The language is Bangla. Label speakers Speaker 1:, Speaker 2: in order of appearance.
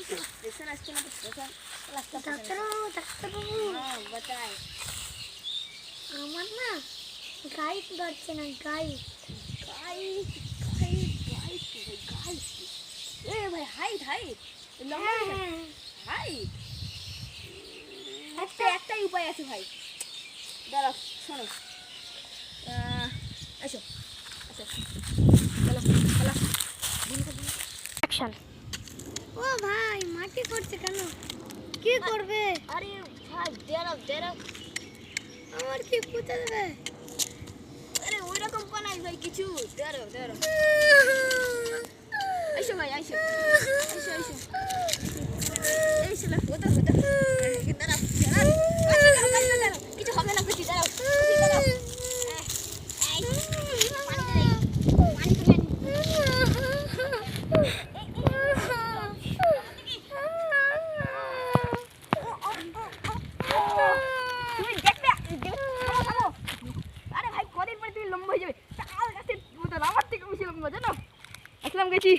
Speaker 1: देखो ना इसके ना देखो लगता है बताए
Speaker 2: আমার না গাইড ধরছে না guide
Speaker 1: guys guys guys guys ए भाई हाइट हाइट लंबा হাইট একটাই উপায় আছে ভাই দাঁড়াও শোনো আসো আচ্ছা চলো চলো
Speaker 2: অ্যাকশন ও ভাই মাটি করছে কেন কি করবে
Speaker 1: আরে ভাই দাঁড়াও
Speaker 2: আমার কি পুঁতে দেবে
Speaker 1: আরে ওই রকম বানাই ভাই কিছু দাঁড়াও আইসো ভাই আইসো না হতো দাঁড়াও কিছু হবে না কিছু দাঁড়াও লম্বা হয়ে যাবে তাল গাছের মতো আমার থেকে বেশি লম্বা জানো আসলাম গেছি